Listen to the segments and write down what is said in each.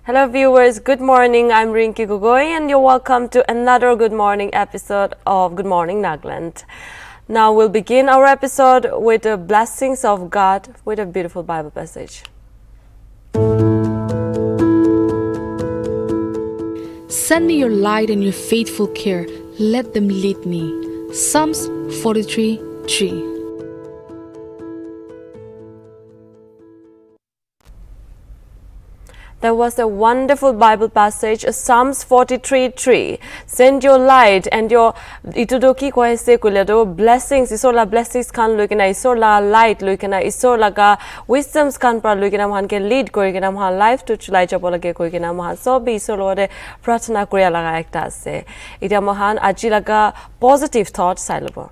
Hello viewers, good morning. I'm Rinki Gogoi and you're welcome to another good morning episode of Good Morning Nagaland. Now we'll begin our episode with the blessings of God with a beautiful Bible passage. Send me your light and your faithful care. Let them lead me. Psalms 43:3. There was a wonderful Bible passage, Psalms 43:3. Send your light and your itudoki ko se kuledo blessings isola blessings kan loikena isola light loikena isola ga wisdoms kan pra loikena man ke lead korikena man life to chulai jabolage korikena man so bi isolore pratana koria laga ekta ase ita mohan aji laga positive thought sailobo.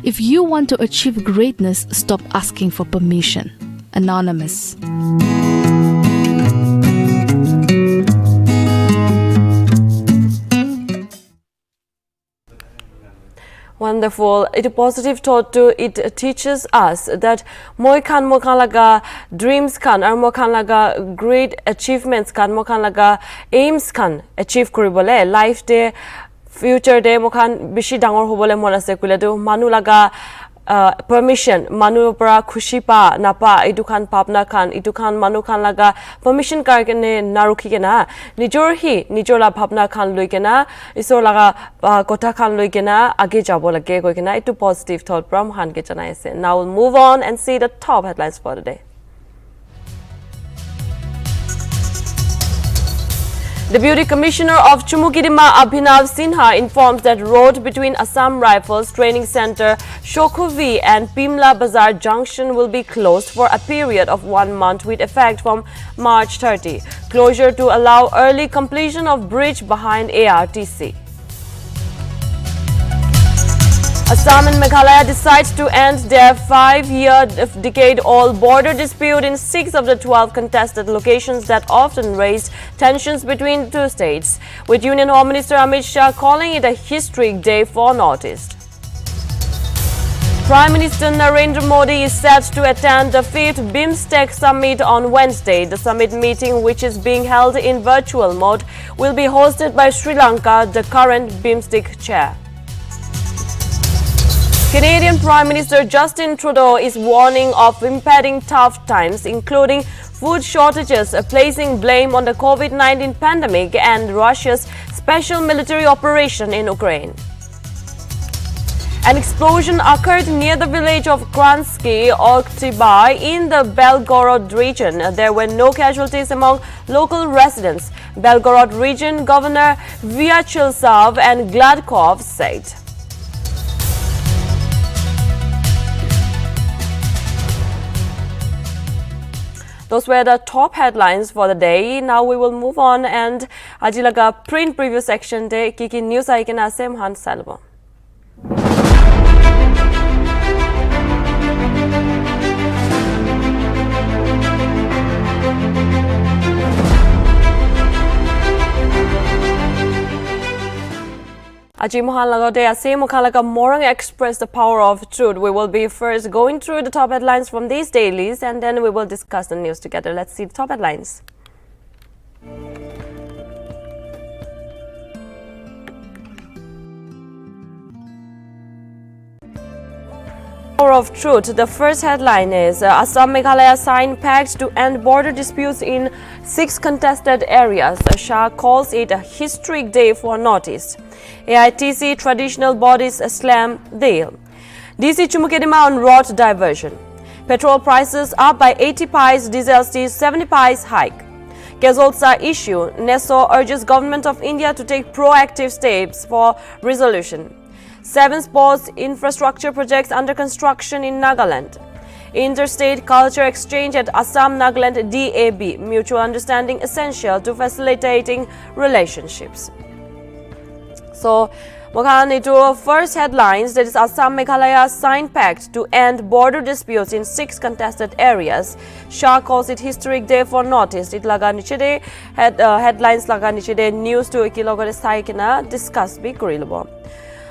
If you want to achieve greatness, stop asking for permission. Anonymous. Wonderful. It a positive thought too. It teaches us that mokan laga dreams kan or mokan laga great achievements kan mokan laga aims kan achieve kuribole life day future day mokan bishi dangor hobole mon ase kule do manu laga permission manu para khushi pa napa idukan papna kan idukan manu kan laga permission karkene narukhi kena nijor hi nijola bhabna kan loikena isor laga kotha kan loikena age jabo lage koikena itu positive thought from han ke janai ase. Now we'll move on and see the top headlines for today. Deputy Commissioner of Chumukidima Abhinav Sinha informs that road between Assam Rifles Training Center, Shokhuvi and Pimla Bazar Junction will be closed for a period of 1 month with effect from March 30. Closure to allow early completion of bridge behind ARTC. Assam and Meghalaya decides to end their 5-year decade-old border dispute in 6 of the 12 contested locations that often raised tensions between the two states, with Union Home Minister Amit Shah calling it a historic day for Northeast. Prime Minister Narendra Modi is set to attend the 5th BIMSTEC Summit on Wednesday. The summit meeting, which is being held in virtual mode, will be hosted by Sri Lanka, the current BIMSTEC chair. Canadian Prime Minister Justin Trudeau is warning of impending tough times, including food shortages, placing blame on the COVID-19 pandemic and Russia's special military operation in Ukraine. An explosion occurred near the village of Kransky Oktyabr in the Belgorod region. There were no casualties among local residents, Belgorod region Governor Vyacheslav and Gladkov said. Those were the top headlines for the day. Now we will move on and ajilaga print preview section de kiki news aikena ase han salbo. Aji mohan lagode ase mokhan laga morang express the power of truth. We will be first going through the top headlines from these dailies and then we will discuss the news together. Let's see the top headlines. Power of truth. The first headline is Assam Meghalaya sign pact to end border disputes in 6 contested areas. Shah calls it a historic day for Northeast. AITC traditional bodies slam deal. DC Chumukidima on road diversion. Petrol prices up by 80 pies, diesel still 70 pies hike. Gezoltsa issue. NESO urges Government of India to take proactive steps for resolution. 7 sports infrastructure projects under construction in Nagaland. Interstate culture exchange at Assam-Nagaland DAB. Mutual understanding essential to facilitating relationships. So, Mokan into first headlines, that is Assam Meghalaya sign pact to end border disputes in 6 contested areas. Shah calls it historic day for Northeast. It laga niche de headlines laga niche de news to ekilogore sai kena discuss bi korilobo.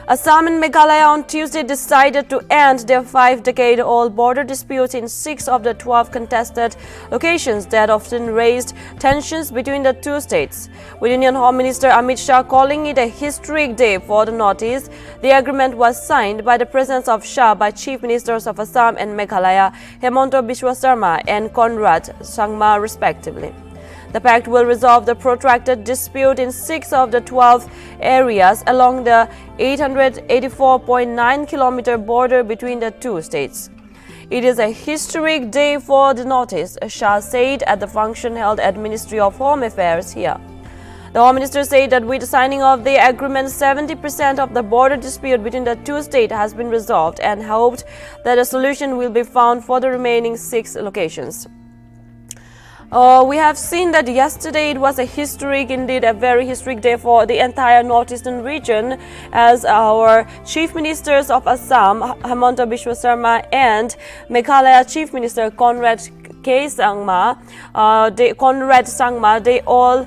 Assam and Meghalaya on Tuesday decided to end their 5-decade-old border disputes in 6 of the 12 contested locations that often raised tensions between the two states. With Union Home Minister Amit Shah calling it a historic day for the Northeast, the agreement was signed by the presence of Shah by Chief Ministers of Assam and Meghalaya, Hemanta Biswa Sarma and Conrad Sangma respectively. The pact will resolve the protracted dispute in 6 of the 12 areas along the 884.9-kilometer border between the two states. It is a historic day for the Northeast, Shah said at the function held at Ministry of Home Affairs here. The Home Minister said that with the signing of the agreement, 70% of the border dispute between the two states has been resolved and hoped that a solution will be found for the remaining 6 locations. We have seen that yesterday it was a very historic day for the entire northeastern region, as our Chief Ministers of Assam, Hemanta Biswa Sarma, and Meghalaya Chief Minister Conrad Sangma, they all,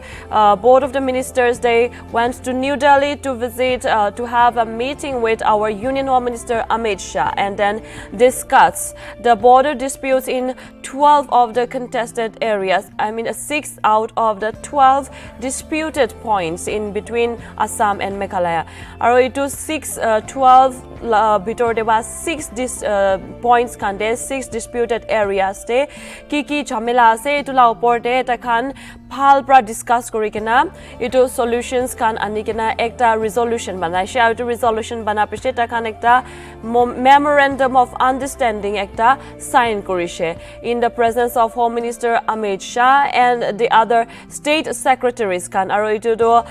both of the ministers, they went to New Delhi to visit, to have a meeting with our Union Home Minister Amit Shah and then discuss the border disputes in 12 of the contested areas. 6 out of the 12 disputed points in between Assam and Meghalaya. Aro itu 12 bitor de ba 6 points kan de 6 disputed areas de ki jhamela ase itu la upor de ta khan phal pra discuss kori kena itu solutions kan ani kena ekta resolution banaise aru itu resolution bana piche ta khan ekta memorandum of understanding ekta sign korise in the presence of Home Minister Amit Shah and the other state secretaries kan aru itu do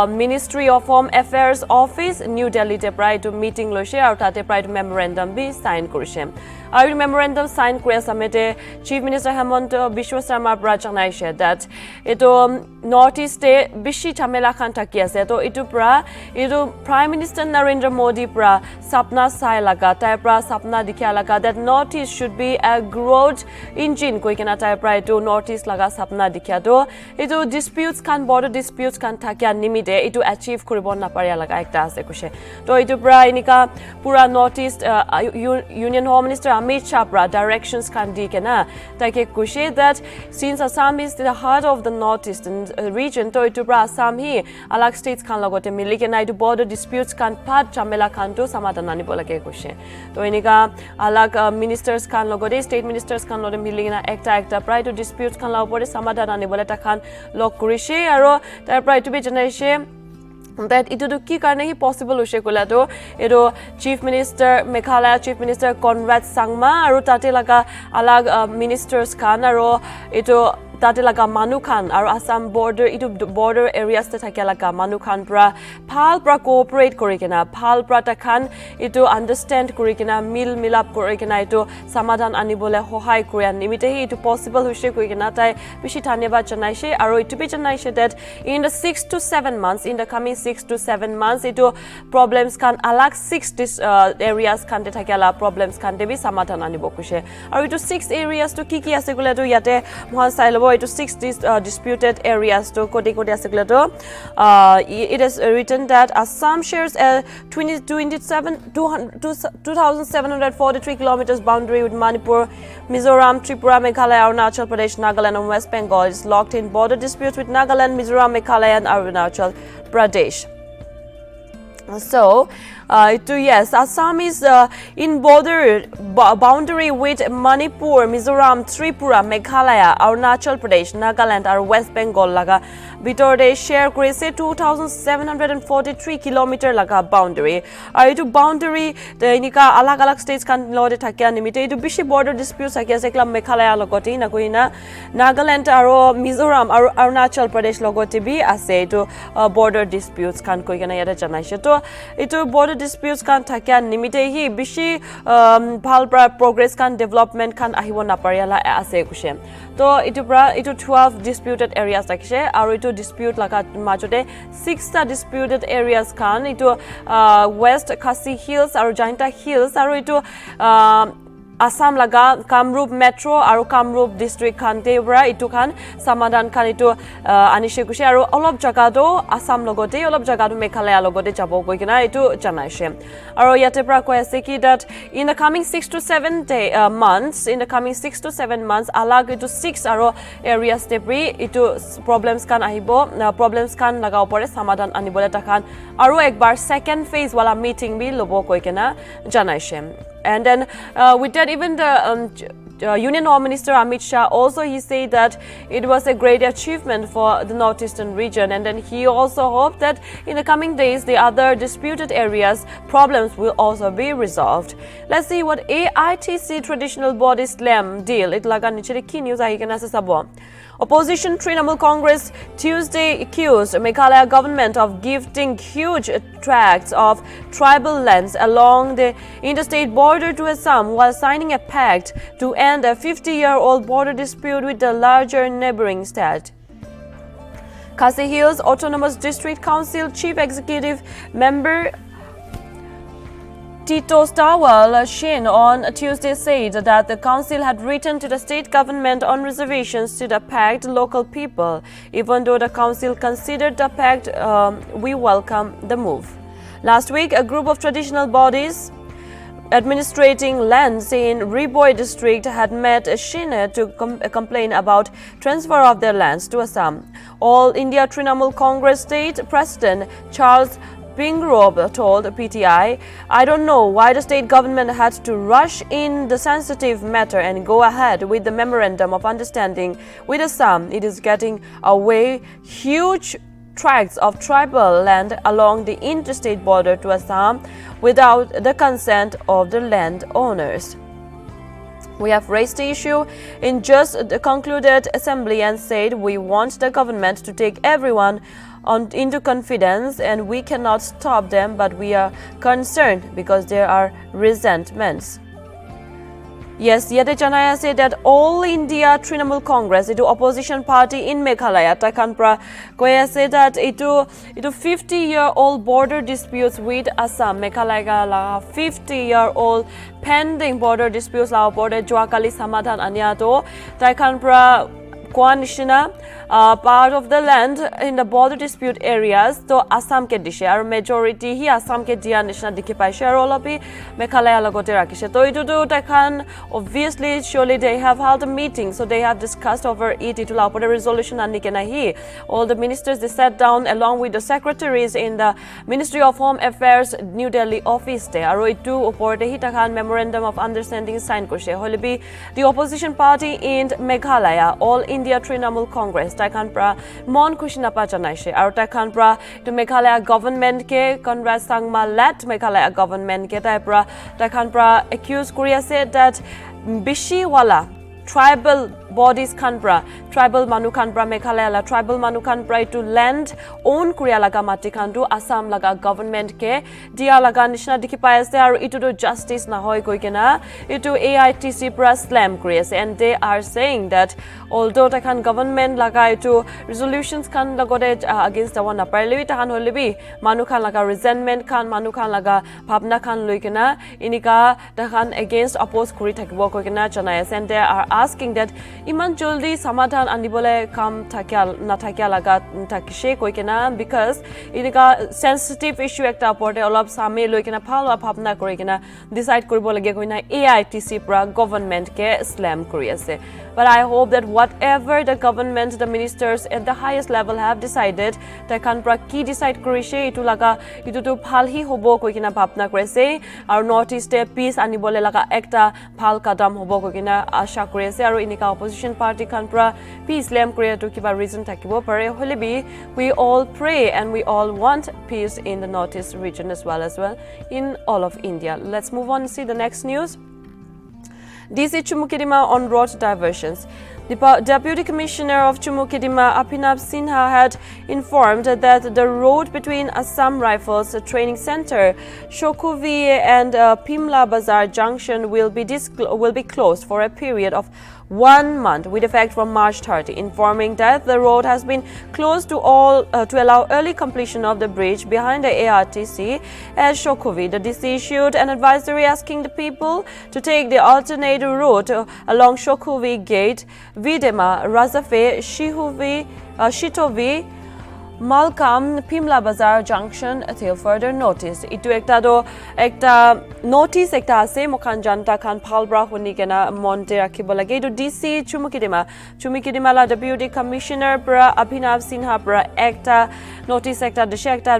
Ministry of Home Affairs Office New Delhi te prai to meeting lo aru tate prai memorandum bi sign korise aru memorandum sign kore samete Chief Minister Hemanta Biswa Sarma pra janaise that ito Northeast te bishi jhamela khan thaki ase to itu pra itu Prime Minister Narendra Modi pra sapna sai laga tai pra sapna dikhya laga that Northeast should be a growth engine koi kena tai pra itu Northeast laga sapna dikhya to itu disputes khan border disputes khan thakya nimite itu achieve koribo na paria laga ekta ase kushe to itu pra inika pura Northeast Union Home Minister Amit Shah pra directions khan di kena take kushe that since Assam is the heart of the northeastern region to itu pra Assam hi alag states khan logote mili kena itu border disputes khan phat chamela khan to samadhan ani bolage kushe to inika alag ministers khan logote state ministers khan logote mili kena ekta pra itu disputes khan la upore samadhan ani bola ta khan log kurise aro tar pra itu be janaise that it do ki karne hi possible hoise kola to edo Chief Minister Meghalaya Chief Minister Conrad Sangma aru tate laga alag ministers khan aru ito tate laga manu khan aru Assam border itu border areas te thakya laga manu khan pra phal pra cooperate korikena phal pra ta khan itu understand korikena milap korikena itu samadhan anibole hohai koria nimite hi itu possible hoise korikena tai bishi dhanyabad janaise aru itu be janaise that in the 6 to 7 months in the coming 6 to 7 months itu problems khan alag 6 areas khan te thakya la problems khan te bi samadhan anibo kuse aru itu 6 areas to ki ase gole to yate mohan sai lobo itu 6 disputed areas to kodi ase gole to it is written that Assam shares a 2743 kilometers boundary with Manipur, Mizoram, Tripura, Meghalaya, Arunachal Pradesh, Nagaland and West Bengal. Is locked in border disputes with Nagaland, Mizoram, Meghalaya and Arunachal Pradesh. So, yes, Assam is in boundary with Manipur, Mizoram, Tripura, Meghalaya, Arunachal Pradesh, Nagaland, or West Bengal laga. Bitor de share krise 2,743 kilometer laga boundary. Itu boundary the inika alag states kan lode thakya nimite itu bishi border disputes thakya sekla Meghalaya logoti na koina Nagaland aro Mizoram aro Arunachal Pradesh logoti bi ase itu border disputes kan koi kana yata janaise to itu border disputes kan thakya nimite hi bishi bhal progress kan development kan ahibo na pariala ase kushe to itu 12 disputed areas thakise aro itu dispute laga majote 6 disputed areas kan itu West Khasi Hills aro Jainta Hills aro itu Assam laga Kamrup Metro aru Kamrup District khan tebra itu khan samadan khan itu anishe kushe aru olop jaga do Assam logote olop jaga do Meghalaya logote jabo koi kina itu janaise aru yate pra koi ase ki that in the coming 6 to 7 months alag itu 6 aru areas tebri itu problems kan ahibo problems kan laga opore samadan anibole takhan aru ekbar second phase wala meeting bi lobo koi kina janaise. And then with that, even the Union Home Minister Amit Shah also he said that it was a great achievement for the northeastern region, and then he also hoped that in the coming days the other disputed areas problems will also be resolved. Let's see what AITC traditional body slam deal it laga niche ki news ahi kana se sabo. Opposition Trinamool Congress Tuesday accused Meghalaya government of gifting huge tracts of tribal lands along the interstate border to Assam while signing a pact to end a 50-year-old border dispute with the larger neighboring state. Khasi Hills Autonomous District Council Chief Executive Member Tito Stawal Shin on Tuesday said that the council had written to the state government on reservations to the pact local people. Even though the council considered the pact, we welcome the move. Last week, a group of traditional bodies administrating lands in Riboy district had met Shin to complain about transfer of their lands to Assam. All India Trinamool Congress State President Charles Pingrob told PTI, "I don't know why the state government had to rush in the sensitive matter and go ahead with the memorandum of understanding with Assam. It is getting away huge tracts of tribal land along the interstate border to Assam without the consent of the landowners. We have raised the issue in just the concluded assembly and said we want the government to take everyone into confidence, and we cannot stop them, but we are concerned because there are resentments." Yes, yet Janaya said that All India Trinamool Congress, it opposition party in Meghalaya, Takanpra, Koya said that it 50-year-old border disputes with Assam, Meghalaya 50-year-old pending border disputes la border Joakali Samadhan Anyato, Takanpra Kwanishina, part of the land in the border dispute areas to Assam ke dishe aru majority hi Assam ke dia nishna dikhi paise aru olopi Meghalaya logote rakise to itu to takhan obviously surely they have held a meeting, so they have discussed over it to la resolution anike nahi. All the ministers they sat down along with the secretaries in the Ministry of Home Affairs New Delhi office te aru itu opor hi takhan memorandum of understanding sign korse holibi the opposition party in Meghalaya All India Trinamool Congress Takhan pra mon khushi napa janaise aru takhan pra to Meghalaya government ke Congress sangma let Meghalaya government ke tai pra takhan pra accuse Korea said that bishi wala tribal bodies kanpra tribal manu kanpra Meghalaya la tribal manu kanpra to land own Korea laga mati kandu Assam laga government ke dia laga nishna dikhi pai ase aru itu to justice na hoi koi kena itu AITC pra slam kori ase, and they are saying that although takhan government laga itu resolutions kan lagode against the one aparli takhan holibi manu khan laga resentment khan manu khan laga bhabna khan loi kena inika takhan against oppose kori thakibo koi kena janai ase, and they are asking that iman joldi samadhan anibole kam thakia na thakia laga thakise koi kena because inika sensitive issue ekta porte olop same loi kena phal bhabna kori kena decide koribo lage koina AITC pra government ke slam kori ase. But I hope that whatever the government, the ministers at the highest level have decided, takhan pra ki decide korise itu laga itu to phal hi hobo koi kena bhabna korese aru northeast peace anibole laga ekta phal kadam hobo koi kena asha korese aru inika opposition party khan pra peace lam korea to kiba reason thakibo pare holibi we all pray and we all want peace in the northeast region as well in all of India. Let's move on and see the next news. DC Chumukirima on road diversions. The Deputy Commissioner of Chumukidima, Abhinav Sinha, had informed that the road between Assam Rifles Training Center, Shokuvi and Pimla Bazar Junction will be closed for a period of 1 month with effect from March 30, informing that the road has been closed to allow early completion of the bridge behind the ARTC at Shokuvi. The DC issued an advisory asking the people to take the alternate route along Shokuvi Gate, Videma, Razafe, Shitovi, Malkam, Pimla Bazar Junction till further notice. Itu ekta notice ekta ase mokhan janta khan phalbra huni kena monte rakhibo lage. Itu DC Chumukidima la Deputy Commissioner pra Abhinav Sinha pra ekta notice ekta dishe ekta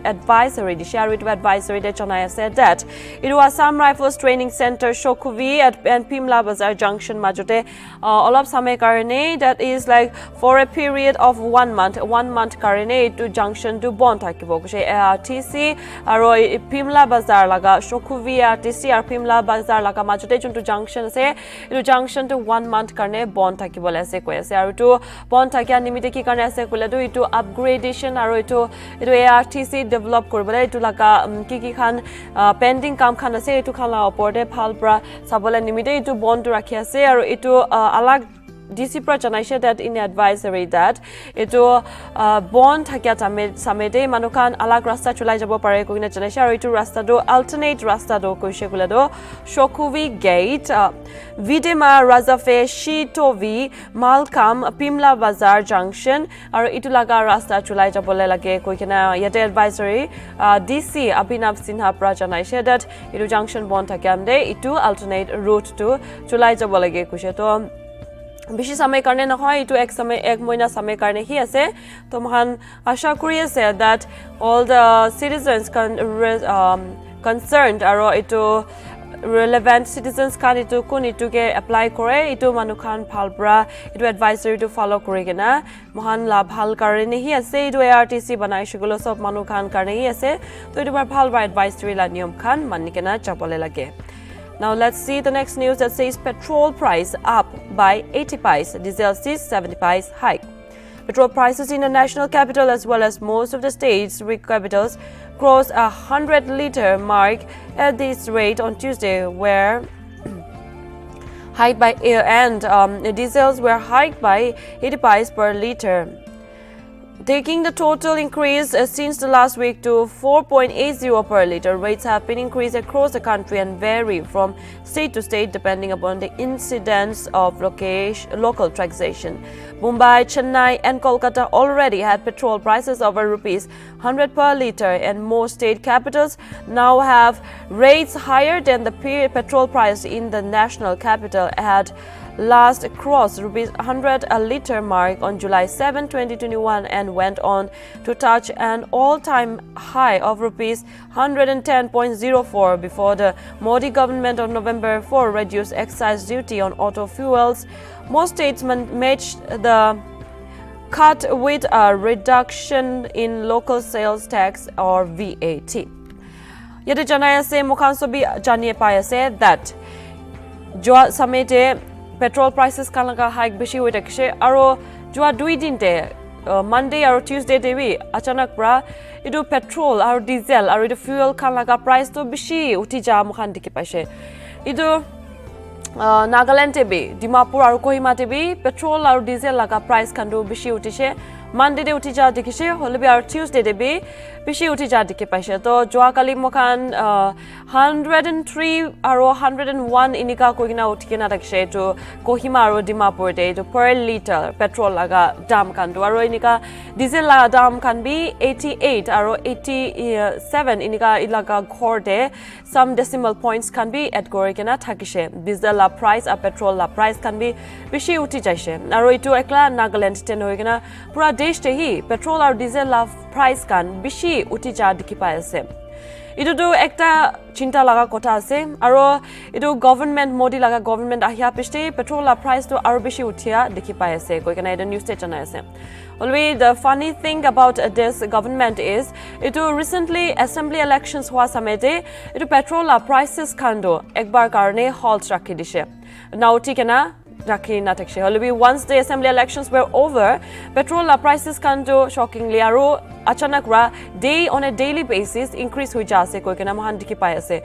advisory dishe aru itu advisory de janai ase that itu Assam Rifles Training Center Shokuvi and Pimla Bazar Junction majote olop samay karone, that is like for a period of 1 month. 1 month karone to junction to bond thakibo kushe ARTC aro Pimla Bazar laga Shokuvi ARTC ar Pimla Bazar laga majote juntu junction ase itu junction to 1 month karone bond thakibo ase koi ase aru tu bond thakya nimite ki karone ase kole tu itu upgradation aro itu ARTC develop koribole itu laga ki khan pending kam khan ase itu khan la oporde phalbra sabole nimite itu bond to rakhi ase aro itu alag DC pra janaise that in advisory that itu bond thakya samete manukan alag rasta chulai jabo pare koina janaise aru itu rasta do alternate rasta do koise kole do Shokuvi Gate, Videma, Razafe, Shitovi, Malkam, Pimla Bazar Junction aru itu laga rasta chulai jabole lage koikena yate advisory DC Abhinav Sinha pra janaise that itu junction bond thakyamde itu alternate route to chulai jabo lage koise to bishi samay karne nahoy itu ek moina samay karne hi ase to mohan asha kuri ase that all the citizens concerned aro itu relevant citizens kan itu kun itu ke apply kore itu manukhan phalbra itu advisory to follow kore kena mohan la bhal karne hi ase itu ARTC banai shigulo sob manukhan karne hi ase to itu bar phalbra advisory la niyam khan manni kena chapole lage. Now let's see the next news that says petrol price up by 80 paise, diesel sees 70 paise hike. Petrol prices in the national capital as well as most of the states' capitals crossed 100-liter mark at this rate on Tuesday, where hiked by diesels were hiked by 80 paise per liter, taking the total increase since the last week to 4.80 per liter. Rates have been increased across the country and vary from state to state depending upon the incidence of local taxation. Mumbai, Chennai and Kolkata already had petrol prices over rupees 100 per liter, and most state capitals now have rates higher than the petrol price in the national capital had last crossed rupees 100 a liter mark on July 7, 2021 and went on to touch an all-time high of rupees 110.04 before the Modi government on November 4 reduced excise duty on auto fuels. Most states matched the cut with a reduction in local sales tax or VAT. Yet janaya se mukhansobi janiye paya se that jwa samete petrol prices kalaga hike beshi hoi thakise aro jwa 2 din te Monday aro Tuesday te bi achanak pra idu petrol aro diesel aro idu fuel kalaga price to beshi uthi ja mukhan dikhi paise. Idu Nagaland te bi Dimapur aro Kohima te bi petrol aro diesel laga price kandu beshi utise. Monday de uthi ja dikhise hole bi aro Tuesday de bi beshi uthi ja dikhi paise. To jwa kali mukhan 103 aro 101 inika koina uthikena rakhse to Kohima aro Dimapur te to per liter petrol laga dam kandu aro inika diesel laga dam kan bi 88 aro 87 inika ilaga khorde some decimal points can be at gorikena thakise. Diesel la price a petrol la price can be beshi uthi jaise aro itu ekla Nagaland ten hoigena pura desh te hi petrol aro diesel la price kan beshi uthi ja dikhi pai ase. Itu do ekta chinta laga kotha ase aro itu government Modi laga government ahia piste petrol la price to aro beshi uthia dikhi pai ase koi kana ida news te janai ase. Always the funny thing about this government is itu recently assembly elections hua samete itu petrol la prices khando ekbar karone halt rakhi dise. Now tikena rakhi na thakse holibi once the assembly elections were over petrol prices kan to shockingly aro achanak ra day on a daily basis increase hoi ja ase koi kena mahan dikhi pai ase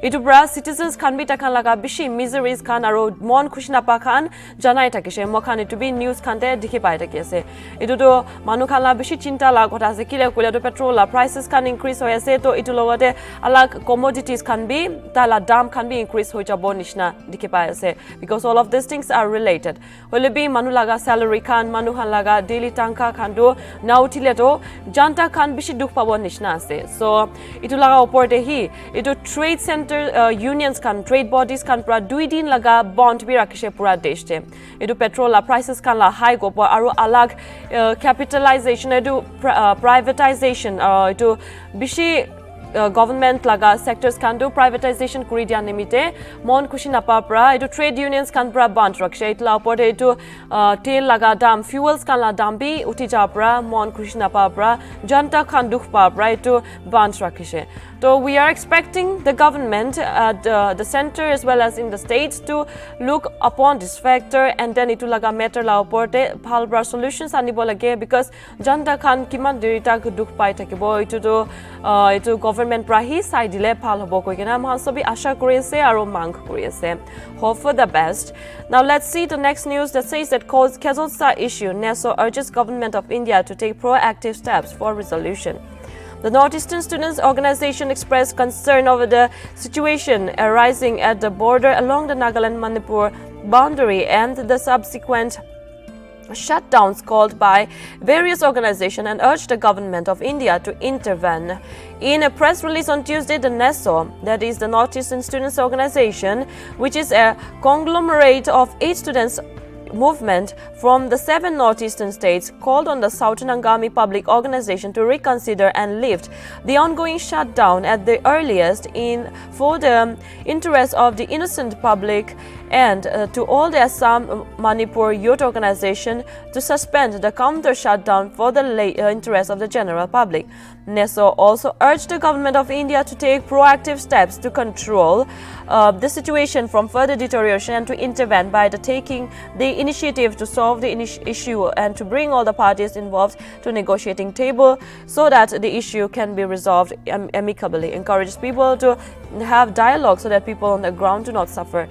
itu bra citizens kan bi takhan laga bishi miseries kan aro mon khushna pa khan janai thakise mokhan itu bi news kan te dikhi pai thaki ase itu to manu khan la bishi chinta la kotha ase kile kule to petrol prices kan increase hoi ase to itu logote alag commodities kan bi tala dam kan bi increase hoi jabo nishna dikhi pai ase because all of these things are related hole bi manu laga salary kan manu khan laga daily tanka khan do na uthile to janta khan bishi dukh pabo nishna ase so itu laga opor de hi itu trade center unions kan trade bodies kan pra 2 din laga bond bi rakhishe pura desh te itu petrol prices kan la high go aru alag capitalization itu privatization itu bishi government laga sectors can do privatization kuri dia nimite mon khushi na pa pra itu trade unions kan pra band rakshe itla opor itu tel laga dam fuels kan la dam bi uthi ja pra mon khushi na pa pra janta khan dukh pa pra itu band rakhishe so we are expecting the government at the center as well as in the states to look upon this factor and then itu laga matter la opor te bhal bra solutions anibo lage because janta khan kiman derita dukh pai thakibo itu government prahi side dile bhal hobo koi kena man sobi asha kori ase aro mang kori ase hope for the best now let's see the next news that says that Kazolsa issue NESO urges government of India to take proactive steps for resolution. The Northeastern Students Organization expressed concern over the situation arising at the border along the Nagaland-Manipur boundary and the subsequent shutdowns called by various organizations and urged the government of India to intervene. In a press release on Tuesday, the NESO, that is the Northeastern Students Organization, which is a conglomerate of 8 students movement from the 7 northeastern states, called on the Southern Angami Public Organization to reconsider and lift the ongoing shutdown at the earliest for the interest of the innocent public and to all the Assam Manipur Youth Organization to suspend the counter shutdown for the interest of the general public. NESO also urged the government of India to take proactive steps to control the situation from further deterioration and to intervene by taking the initiative to solve the issue and to bring all the parties involved to a negotiating table so that the issue can be resolved amicably. Encourages people to have dialogue so that people on the ground do not suffer.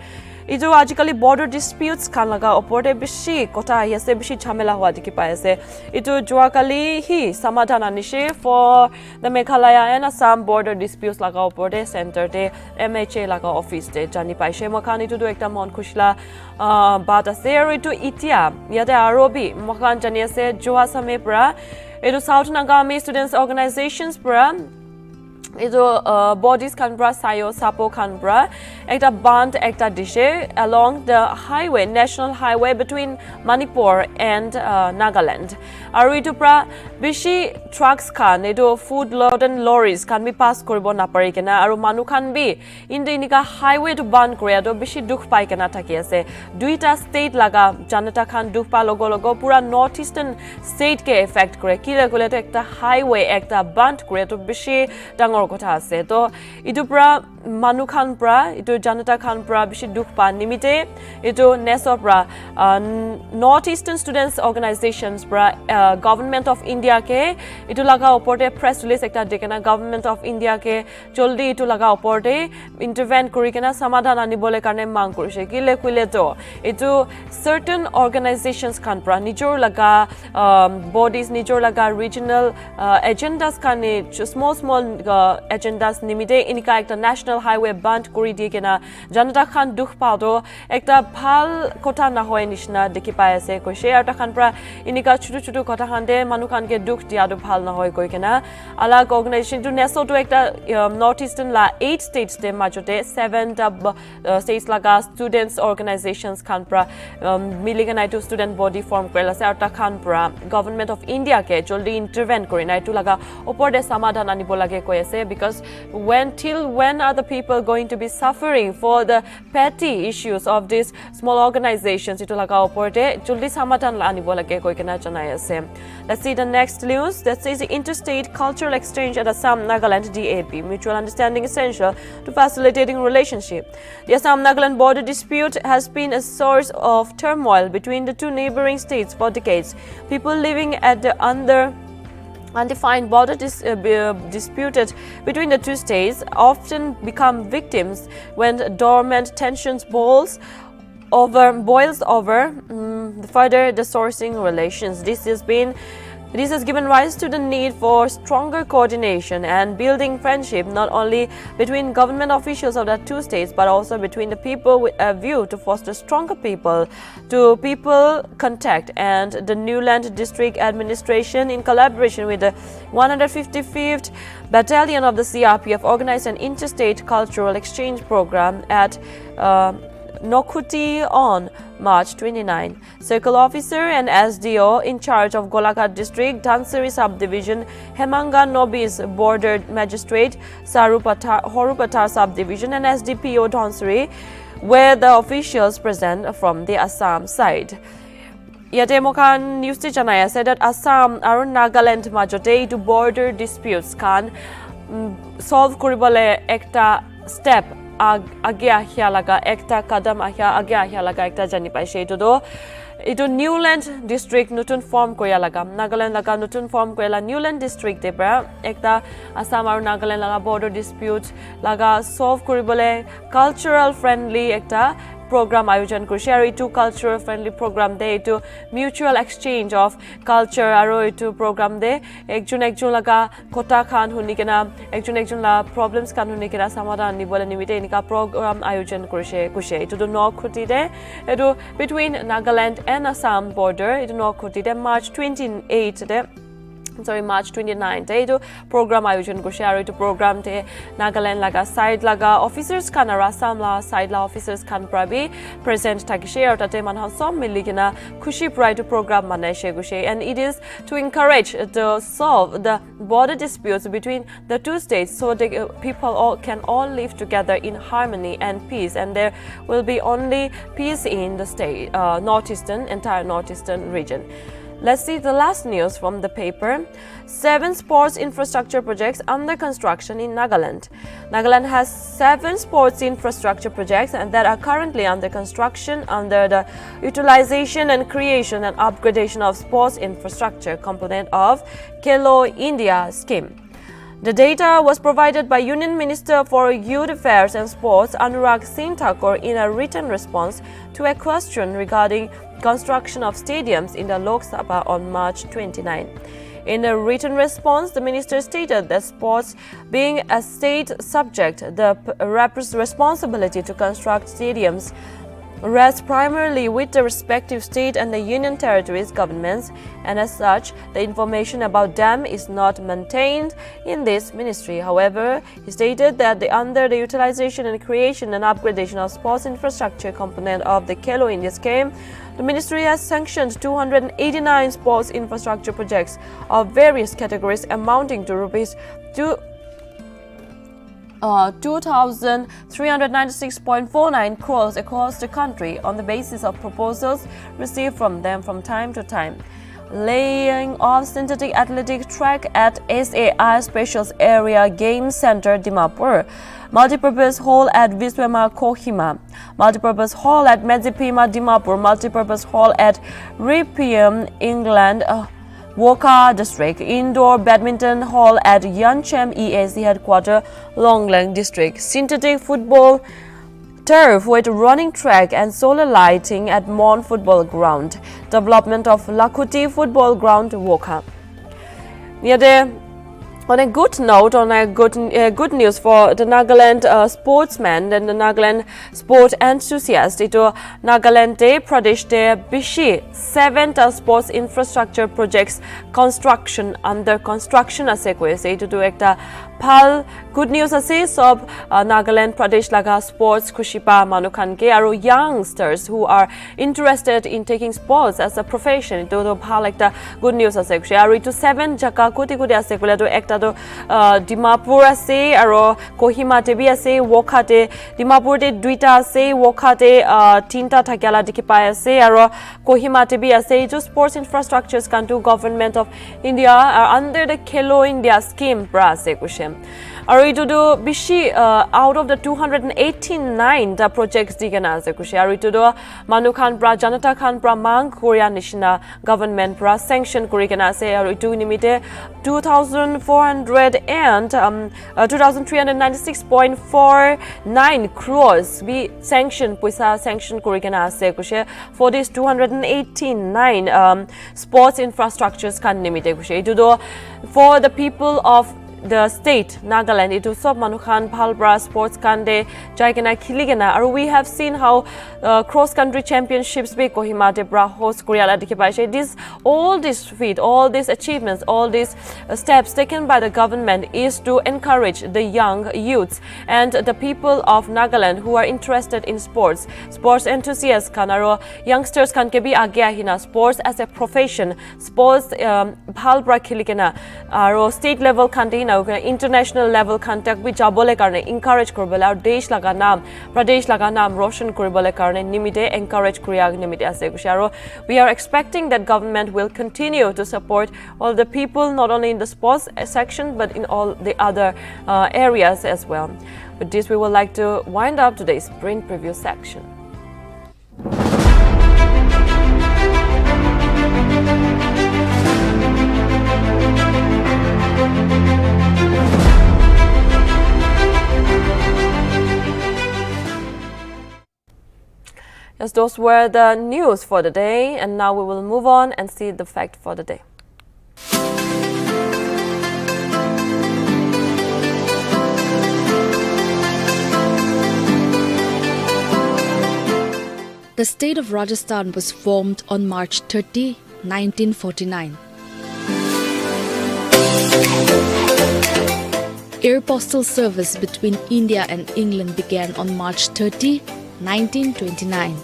Ijo ajikali border disputes kan laga opor te bishi kota ahi ase bishi jhamela hua dikhi pai ase itu joa kali hi samadhan anishe for the Meghalaya and Assam border disputes laga opor te center te MHA laga office te jani paise mokhan itu ekta mon khushla baat ase aru itu itia yate arobi mokhan jani ase joa same pra itu South Nagami Students Organizations pra ido bodies kan bra sayo sapo kan bra ekta band ekta dishe along the highway national highway between Manipur and Nagaland aru itu pra bishi trucks kan ido food load and lorries kan bi pass koribo na pari kena aru manu kan bi indika highway to band korea do bishi dukh pai kena thaki ase duita state laga janata khan dukh pa logo pura northeastern state ke effect kore kile kole to ekta highway ekta band kore to bishi dangor kotha ase to itu pra manu khan pra itu janata khan pra bishi dukh pa nimite itu NESO pra Northeastern Students Organizations pra government of India ke itu laga oporte press release ekta dekena government of India ke joldi itu laga oporte intervene kori kena samadhan anibole karne mang korise kile kile to itu certain organizations khan pra nijor laga bodies nijor laga regional agendas khan small agendas nimite inika ekta national highway band kori die kena janata khan dukh pa do ekta bhal kotha na hoy nishna dekhi pai ase koise eta khan pra inika chutu chutu kotha khan de manu khan ke dukh dia do bhal na hoy koi kena alag organization to NESO to ekta northeastern la 8 states de majote 7 states laga students organizations khan pra miligana to student body form korela se eta khan pra government of India ke joldi intervene kori na itu laga opor de samadhan anibo lage koi ase because when are the people going to be suffering for the petty issues of these small organizations? Itu laga oporte juldi samatan la anibo lage koi kena janai ase. Let's see the next news. That says the interstate cultural exchange at Assam Nagaland DAP, mutual understanding essential to facilitating relationship. The Assam Nagaland border dispute has been a source of turmoil between the two neighboring states for decades. People living at the undefined border disputed between the two states often become victims when dormant tensions boils over further the sourcing relations. This has given rise to the need for stronger coordination and building friendship not only between government officials of the two states but also between the people with a view to foster stronger people-to-people contact. And the Newland District Administration, in collaboration with the 155th Battalion of the CRPF, organized an interstate cultural exchange program at Nokhuti on March 29. Circle Officer and SDO in charge of Golaghat District, Dhansari Subdivision, Hemanga Nobi's Border Magistrate, Horupatar Subdivision and SDPO Dhansari were the officials present from the Assam side. Yate mokan news te janai ase that Assam aru Nagaland majote to border disputes kan solve koribole ekta step आगे आहिया लगा एकता कदम आगे आहिया लगा एकता जानी पाइसे इतो Newland district नतुन form कोया लगा नागालैंड लगा नतुन फॉर्म कोया न्यूलैंड डिस्ट्रिक्ट देबरा एकता आसाम और नागालैंड लगा बॉर्डर डिस्प्यूट लगा सॉल्व करिबले कल्चरल फ्रेंडली एकता program आयोजन কৰিছে আৰু ইটো কালচাৰেল ফ্ৰেন্ডলি program দে ইটো মিউচুৱেল এক্সচেঞ্জ অফ কালচাৰ আৰু ইটো program দে একজন লগা কথা খান শুনি কেনা একজন লা প্ৰবলেমছ খান শুনি কেনা সমাধান নিবলে নিমিতে এনেকা program আয়োজন কৰিছে কুছে ইটো নখুটি দে ইটো between Nagaland and Assam border ইটো নখুটি দে March 29 day to program ayujan koriche aru etu program te Nagaland laga side laga officers kan aru Assam la side la officers kan prabi present thakise aru tate manha sob mili kena khushi prai to program manaise guse and it is to encourage to solve the border disputes between the two states so the people can all live together in harmony and peace, and there will be only peace in the state entire northeastern region. Let's see the last news from the paper. 7 sports infrastructure projects under construction in Nagaland. Nagaland has 7 sports infrastructure projects that are currently under construction under the utilization and creation and upgradation of sports infrastructure component of Khelo India scheme. The data was provided by Union Minister for Youth Affairs and Sports Anurag Singh Thakur in a written response to a question regarding construction of stadiums in the Lok Sabha on March 29. In a written response, the minister stated that sports, being a state subject, the responsibility to construct stadiums rests primarily with the respective state and the union territories governments, and as such, the information about them is not maintained in this ministry. However, he stated that under the utilization and creation and upgradation of sports infrastructure component of the Khelo India scheme, the ministry has sanctioned 289 sports infrastructure projects of various categories amounting to rupees 2,396.49 crores across the country on the basis of proposals received from them from time to time. Laying of synthetic athletic track at SAI Special Area Games Center, Dimapur. Multipurpose hall at Viswama, Kohima. Multipurpose hall at Medzipima, Dimapur. Multipurpose hall at Ripiam, England, Woka District. Indoor badminton hall at Yanchem EAC headquarter, Longlang District. Synthetic football turf with running track and solar lighting at Mon Football Ground. Development of Lakhuti Football Ground, Woka. On a good note, good news for the Nagaland sportsmen and the Nagaland sport enthusiasts. Ito Nagaland de Pradesh de Bishi 7 sports infrastructure projects construction under construction ase koise. Ito to ekta Pal good news ase sob Nagaland Pradesh laga sports kushipa manukhan ke aro youngsters who are interested in taking sports as a profession to bhal ekta good news ase kushi aro to 7 jaka koti ase kule to ekta to Dimapur ase aro Kohima te bi ase Wokha te Dimapur te duita ase Wokha te tinta thakyala dikhi pai ase aro Kohima te bi ase jo sports infrastructures kan to government of India are under the Khelo India scheme pra ase kushi aro itu do bishi out of the 289 the projects digana ase kushi aro itu do manukhan pra janata khan pra mang korea nishina government pra sanction kuri kana ase aro itu nimite 2396.49 crores be sanction puisa sanction kuri kana ase kushi for this 289 sports infrastructures kan nimite kushi itu do for the people of the state Nagaland itu sob manukhan bhalbra sports kande jaigena khiligena aro we have seen how cross country championships be Kohima te bra host korea dikhi paise this all this feat all these achievements all these steps taken by the government is to encourage the young youths and the people of Nagaland who are interested in sports enthusiasts kan aro youngsters kan ke bi age ahina sports as a profession sports bhalbra khiligena aro state level kan international level contact bi jabole karone encourage korbole aru desh laga naam pradesh laga naam roshan korbole karone nimite encourage kuriya nimite ase kusharo we are expecting that government will continue to support all the people not only in the sports section but in all the other areas as well. With this we would like to wind up today's sprint preview section. Yes, those were the news for the day, and now we will move on and see the fact for the day. The state of Rajasthan was formed on March 30, 1949. Air postal service between India and England began on March 30, 1929.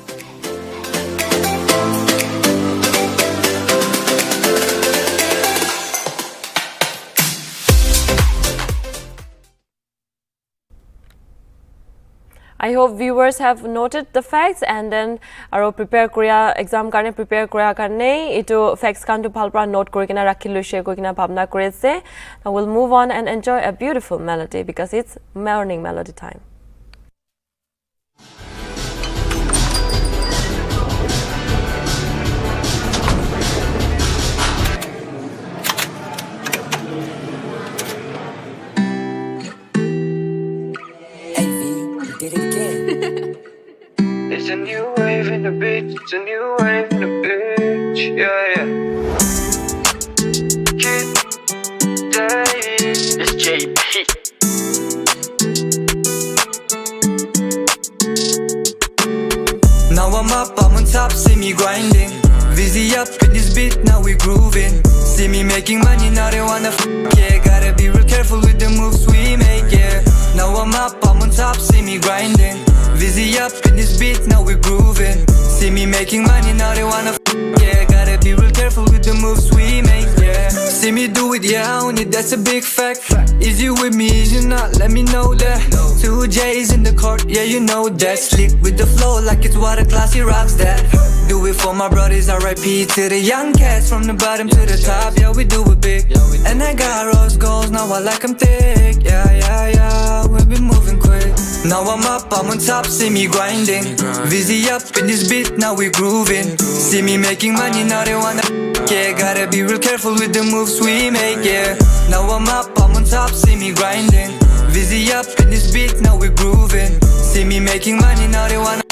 I hope viewers have noted the facts and then aro prepare korea exam karne prepare korea karne itu facts kan to bhalpra note kori kina rakhilu share kori kina bhabna kori ase. Now we'll move on and enjoy a beautiful melody because it's morning melody time. It's a new wave in the beach, it's a new wave in the beach, yeah, yeah. Kid days, it's JP. Now I'm up, I'm on top, see me grinding. Busy up in this beat, now we grooving. See me making money, now they wanna yeah. Gotta be real careful with the moves we make, yeah. Now I'm up, I'm on top, see me grinding. Busy up in this beat, now we grooving. See me making money, now they wanna yeah. Gotta be real careful with the moves we make, yeah. See me do it, yeah, I own it, that's a big fact. Is you with me, is you not, let me know that. 2 J's in the court, yeah, you know that. Slick with the flow like it's water, classy rocks that. Do it for my brothers, R.I.P. to the young cats. From the bottom to the top, yeah, we do it big. And I got rose goals, now I like them thick. Yeah, yeah, yeah, we be moving quick. Now I'm up, I'm on top, see me grinding. Busy up in this beat, now we grooving. See me making money, now they wanna yeah. Gotta be real careful with the moves we make, yeah. Now I'm up, I'm on top, see me grinding. Busy up in this beat, now we grooving. See me making money, now they wanna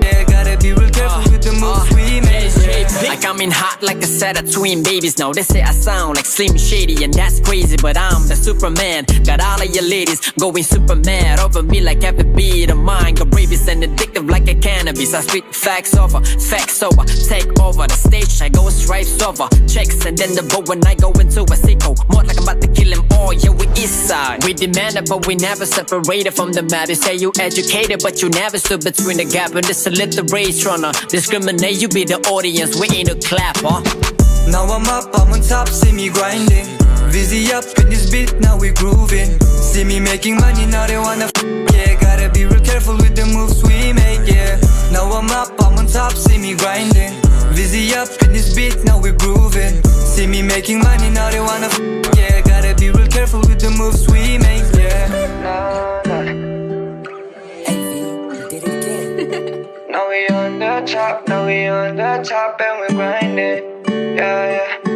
yeah. Gotta be real careful with the moves we make, yeah. Like I'm in hot like a just had a twin babies. Now they say I sound like Slim Shady, and that's crazy, but I'm the Superman. Got all of your ladies going super mad over me like every beat of mine. Got rabies and addictive like a cannabis. I spit facts over, take over the stage. I go stripes over, checks and then the bow when I go into a sicko. More like I'm about to kill them all, yeah, we east side. We demanded, but we never separated from the map. You say you educated, but you never stood between the gap. And this illiterate tryna discriminate, you be the audience waiting to clap, huh? Now I'm up, I'm on top, see me grinding. Busy up in this beat, now we grooving. See me making money, now they wanna yeah. Gotta be real careful with the moves we make, yeah. Now I'm up, I'm on top, see me grinding. Busy up in this beat, now we grooving. See me making money, now they wanna yeah. Gotta be real careful with the moves we make, yeah. Now we on the top, now we on the top and we grinding, yeah, yeah.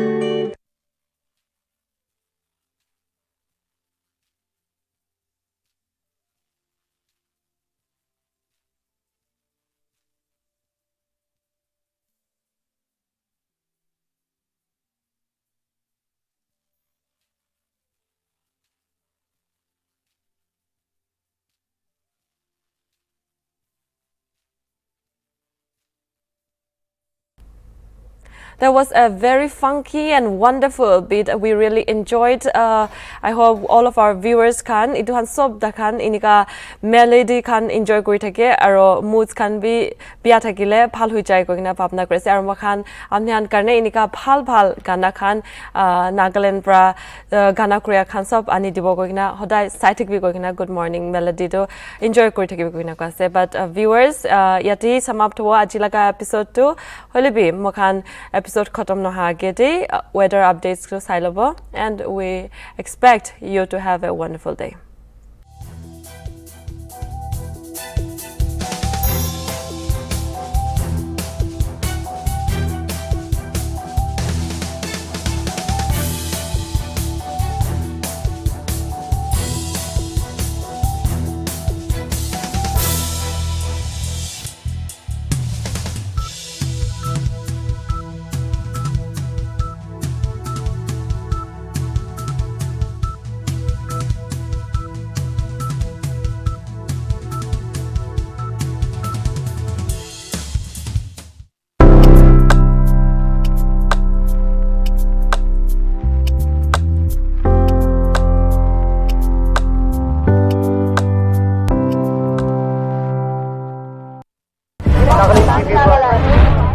That was a very funky and wonderful beat. We really enjoyed. I hope all of our viewers can. Itu han sob da kan inika melody kan enjoy kori thake aro moods kan bi bia thakile phal hui jai koina bhabna korese aro makhan amni han karne inika phal gana khan Nagaland pra gana korea khan sob ani dibo koina hodai saitik bi koina good morning melody to enjoy kori thake koina kase. But viewers yati samapt ho ajilaga episode to holibi makhan episode khatam noha agete weather updates ko sai lobo, and we expect you to have a wonderful day.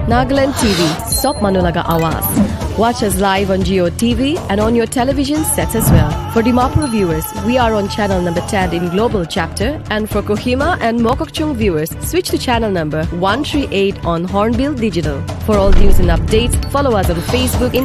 Nagaland TV, Sop Manulaga Awas. Watch us live on Geo TV and on your television sets as well. For Dimapur viewers, we are on channel number 10 in Global Chapter, and for Kohima and Mokokchung viewers, switch to channel number 138 on Hornbill Digital. For all news and updates, follow us on Facebook, Instagram,